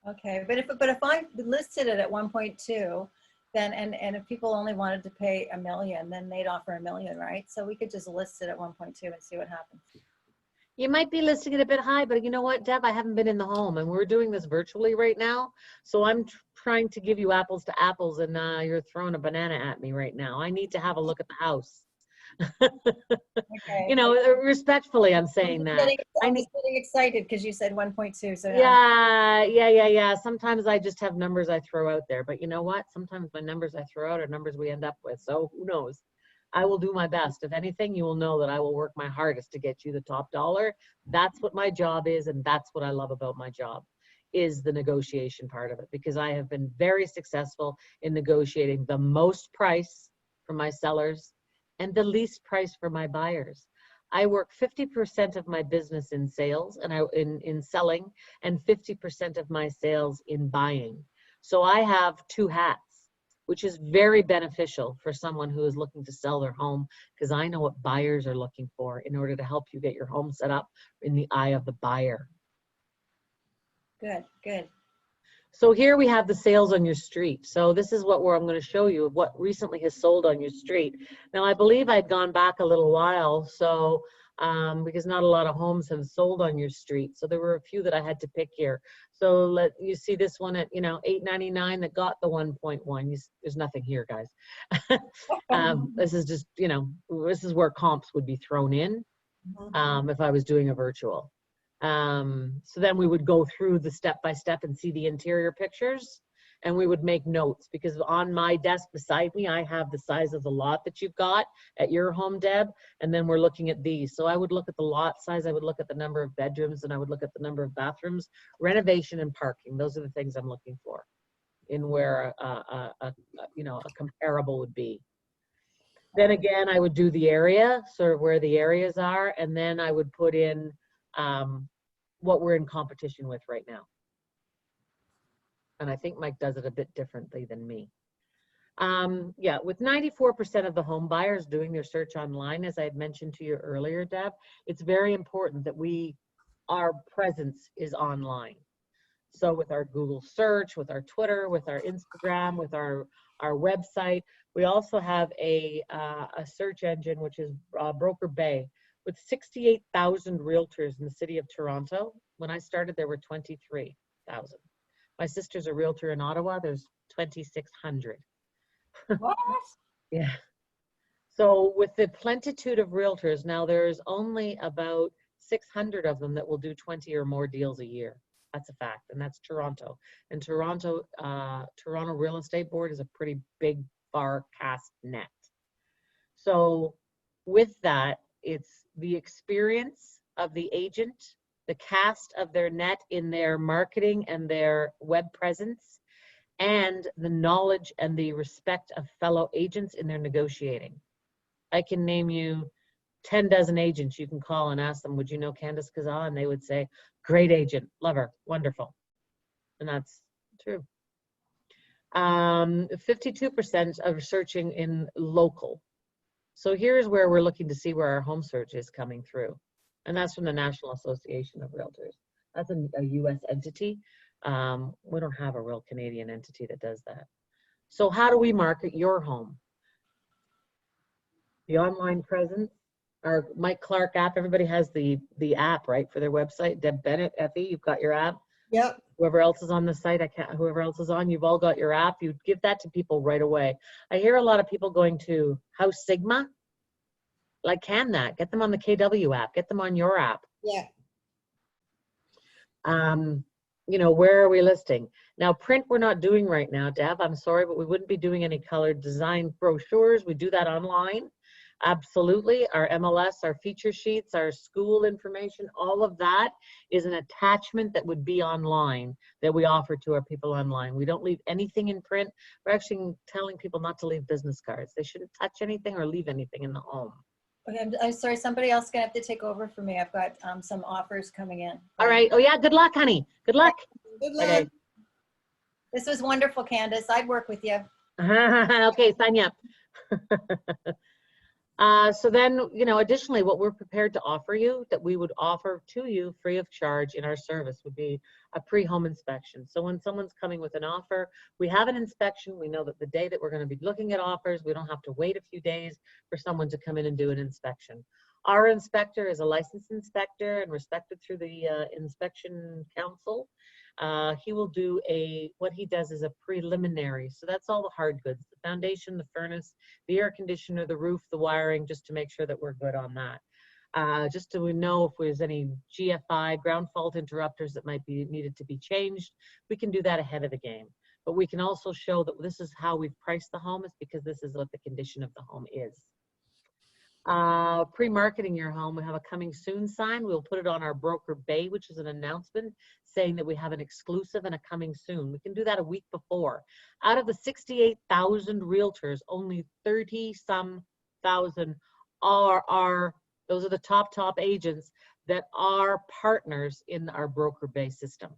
Okay, but if I listed it at 1.2, then and if people only wanted to pay $1 million, then they'd offer $1 million, right? So we could just list it at 1.2 and see what happens.
You might be listing it a bit high, but you know what, Deb? I haven't been in the home, and we're doing this virtually right now. So I'm trying to give you apples to apples, and you're throwing a banana at me right now. I need to have a look at the house.
Okay.
You know, respectfully, I'm saying that.
I'm just getting excited because you said 1.2. So
yeah. Sometimes I just have numbers I throw out there, but you know what? Sometimes my numbers I throw out are numbers we end up with. So who knows? I will do my best. If anything, you will know that I will work my hardest to get you the top dollar. That's what my job is, and that's what I love about my job, is the negotiation part of it, because I have been very successful in negotiating the most price for my sellers and the least price for my buyers. I work 50% of my business in sales and in selling, and 50% of my sales in buying. So I have two hats, which is very beneficial for someone who is looking to sell their home, because I know what buyers are looking for in order to help you get your home set up in the eye of the buyer.
Good, good.
So here we have the sales on your street. So this is where I'm going to show you what recently has sold on your street. Now, I believe I'd gone back a little while, so because not a lot of homes have sold on your street. So there were a few that I had to pick here. So you see this one at, you know, $8.99 that got the 1.1. There's nothing here, guys. This is just, you know, this is where comps would be thrown in if I was doing a virtual. So then we would go through the step-by-step and see the interior pictures, and we would make notes, because on my desk beside me, I have the size of the lot that you've got at your home, Deb, and then we're looking at these. So I would look at the lot size, I would look at the number of bedrooms, and I would look at the number of bathrooms, renovation and parking. Those are the things I'm looking for in where you know, a comparable would be. Then again, I would do the area, sort of where the areas are, and then I would put in what we're in competition with right now. And I think Mike does it a bit differently than me. Yeah, with 94% of the home buyers doing their search online, as I had mentioned to you earlier, Deb, it's very important that our presence is online. So with our Google search, with our Twitter, with our Instagram, with our website, we also have a search engine, which is Broker Bay, With 68,000 realtors in the city of Toronto, when I started, there were 23,000. My sister's a realtor in Ottawa. There's 2,600.
What?
Yeah. So with the plentitude of realtors, now there's only about 600 of them that will do 20 or more deals a year. That's a fact, and that's Toronto. And Toronto Real Estate Board is a pretty big, far cast net. So with that, it's the experience of the agent, the cast of their net in their marketing and their web presence, and the knowledge and the respect of fellow agents in their negotiating. I can name you 10 dozen agents you can call and ask them, would you know Candace Kazaa? And they would say, great agent, love her, wonderful. And that's true. 52% are searching in local. So here's where we're looking to see where our home search is coming through. And that's from the National Association of Realtors. That's a US entity. We don't have a real Canadian entity that does that. So how do we market your home? The online presence, our Mike Clark app, everybody has the app, right, for their website. Deb Bennett, Effie, you've got your app.
Yep.
Whoever else is on the site, whoever else is on, you've all got your app. You give that to people right away. I hear a lot of people going to House Sigma. Like, can that? Get them on the KW app. Get them on your app.
Yeah.
You know, where are we listing? Now, print we're not doing right now, Deb. I'm sorry, but we wouldn't be doing any colored design brochures. We do that online. Absolutely. Our MLS, our feature sheets, our school information, all of that is an attachment that would be online that we offer to our people online. We don't leave anything in print. We're actually telling people not to leave business cards. They shouldn't touch anything or leave anything in the home.
Okay, I'm sorry, somebody else is gonna have to take over for me. I've got some offers coming in.
All right. Oh yeah, good luck, honey. Good luck.
Good luck.
Okay.
This was wonderful, Candace. I'd work with you.
Okay, sign you up. So then, you know, additionally, what we're prepared to offer you, that we would offer to you free of charge in our service, would be a pre-home inspection. So when someone's coming with an offer, we have an inspection. We know that the day that we're going to be looking at offers, we don't have to wait a few days for someone to come in and do an inspection. Our inspector is a licensed inspector and respected through the inspection council. He will do what he does is a preliminary. So that's all the hard goods, the foundation, the furnace, the air conditioner, the roof, the wiring, just to make sure that we're good on that. Just to know if there's any GFI, ground fault interrupters that might be needed to be changed, we can do that ahead of the game. But we can also show that this is how we've priced the home, is because this is what the condition of the home is. Pre-marketing your home, we have a coming soon sign. We'll put it on our broker bay, which is an announcement saying that we have an exclusive and a coming soon. We can do that a week before. Out of the 68,000 realtors, only 30-some thousand are those are the top agents that are partners in our broker bay system.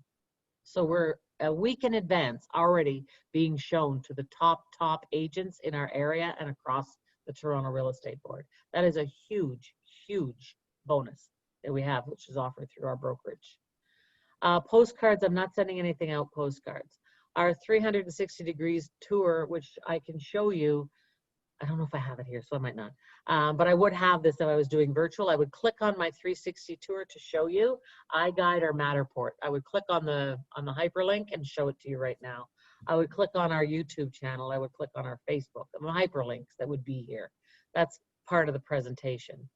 So we're a week in advance already being shown to the top agents in our area and across the Toronto Real Estate Board. That is a huge, huge bonus that we have, which is offered through our brokerage. Postcards, I'm not sending anything out postcards. Our 360 degrees tour, which I can show you, I don't know if I have it here, so I might not. But I would have this if I was doing virtual. I would click on my 360 tour to show you. iGuide or Matterport. I would click on the hyperlink and show it to you right now. I would click on our YouTube channel. I would click on our Facebook. The hyperlinks that would be here. That's part of the presentation.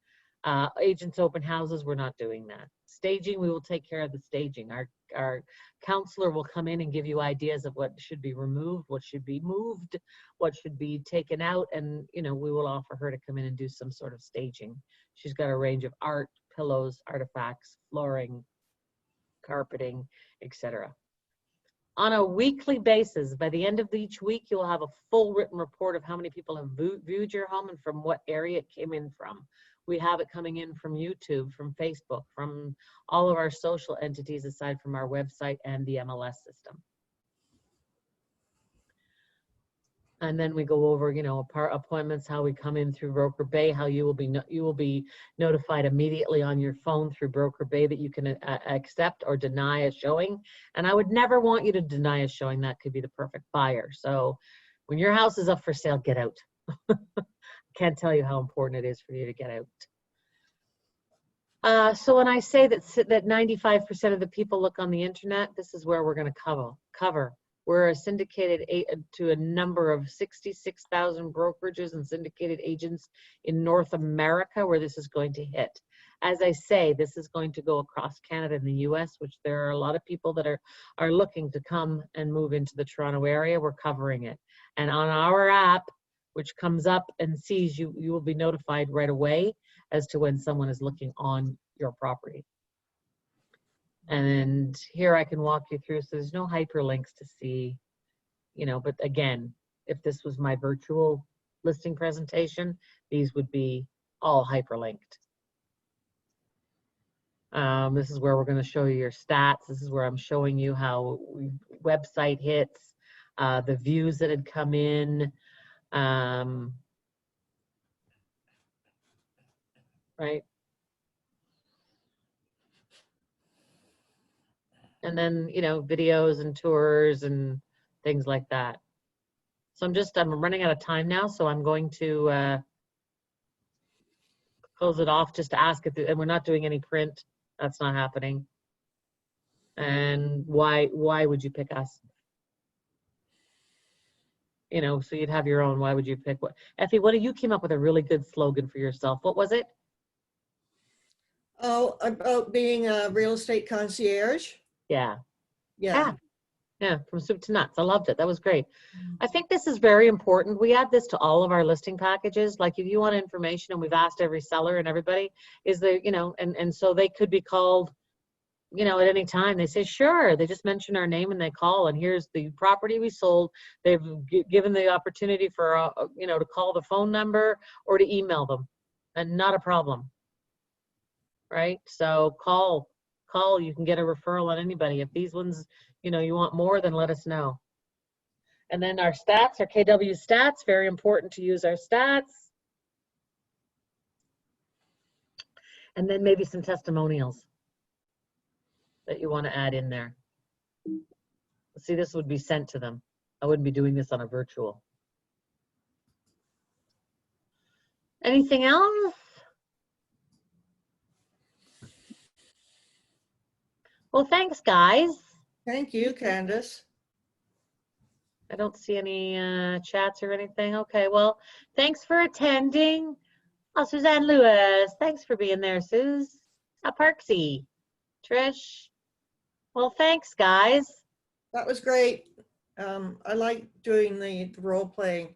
Agents open houses, we're not doing that. Staging, we will take care of the staging. Our counselor will come in and give you ideas of what should be removed, what should be moved, what should be taken out, and you know, we will offer her to come in and do some sort of staging. She's got a range of art, pillows, artifacts, flooring, carpeting, etc. On a weekly basis, by the end of each week, you'll have a full written report of how many people have viewed your home and from what area it came in from. We have it coming in from YouTube, from Facebook, from all of our social entities aside from our website and the MLS system. And then we go over, you know, appointments, how we come in through Broker Bay, how you will be notified immediately on your phone through Broker Bay that you can accept or deny a showing. And I would never want you to deny a showing. That could be the perfect buyer. So when your house is up for sale, get out. Can't tell you how important it is for you to get out. So when I say that 95% of the people look on the internet, this is where we're going to cover. We're a syndicated to a number of 66,000 brokerages and syndicated agents in North America where this is going to hit. As I say, this is going to go across Canada and the US, which there are a lot of people that are looking to come and move into the Toronto area. We're covering it. And on our app, which comes up and sees you, you will be notified right away as to when someone is looking on your property. And here I can walk you through, so there's no hyperlinks to see, you know, but again, if this was my virtual listing presentation, these would be all hyperlinked. This is where we're going to show you your stats. This is where I'm showing you how website hits, the views that had come in, right? And then, you know, videos and tours and things like that. So I'm running out of time now, so I'm going to close it off just to ask it, and we're not doing any print. That's not happening. And why would you pick us? You know, so you'd have your own, why would you pick what? Effie, you came up with a really good slogan for yourself. What was it?
Oh, about being a real estate concierge.
Yeah.
Yeah.
Yeah, from soup to nuts. I loved it. That was great. I think this is very important. We add this to all of our listing packages. Like if you want information, and we've asked every seller and everybody, is there, you know, and so they could be called, you know, at any time. They say, sure. They just mention our name and they call, and here's the property we sold. They've given the opportunity for, you know, to call the phone number or to email them, and not a problem. Right? So call, you can get a referral on anybody. If these ones, you know, you want more, then let us know. And then our stats, our KW stats, very important to use our stats. And then maybe some testimonials that you want to add in there. See, this would be sent to them. I wouldn't be doing this on a virtual. Anything else? Well, thanks, guys.
Thank you, Candace.
I don't see any chats or anything. Okay, well, thanks for attending. Oh, Suzanne Lewis, thanks for being there, Suze. Parksy, Trish. Well, thanks, guys.
That was great. I like doing the role playing.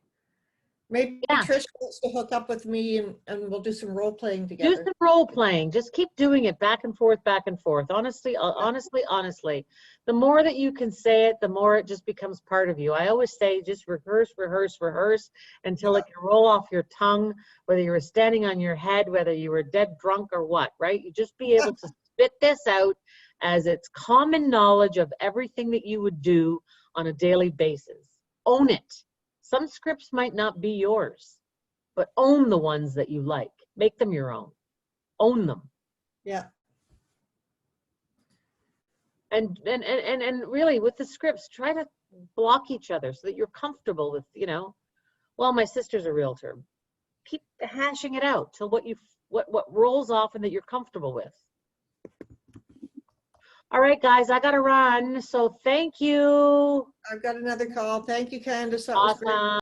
Maybe Trish wants to hook up with me and we'll do some role playing together.
Do some role playing. Just keep doing it back and forth, back and forth. Honestly, honestly, the more that you can say it, the more it just becomes part of you. I always say just rehearse, rehearse, rehearse until it can roll off your tongue, whether you were standing on your head, whether you were dead drunk or what, right? You just be able to spit this out as it's common knowledge of everything that you would do on a daily basis. Own it. Some scripts might not be yours, but own the ones that you like. Make them your own. Own them.
Yeah.
And really with the scripts, try to block each other so that you're comfortable with, you know, well, my sister's a realtor. Keep hashing it out till what rolls off and that you're comfortable with. All right, guys, I got to run. So thank you.
I've got another call. Thank you, Candace. That was great.
Awesome.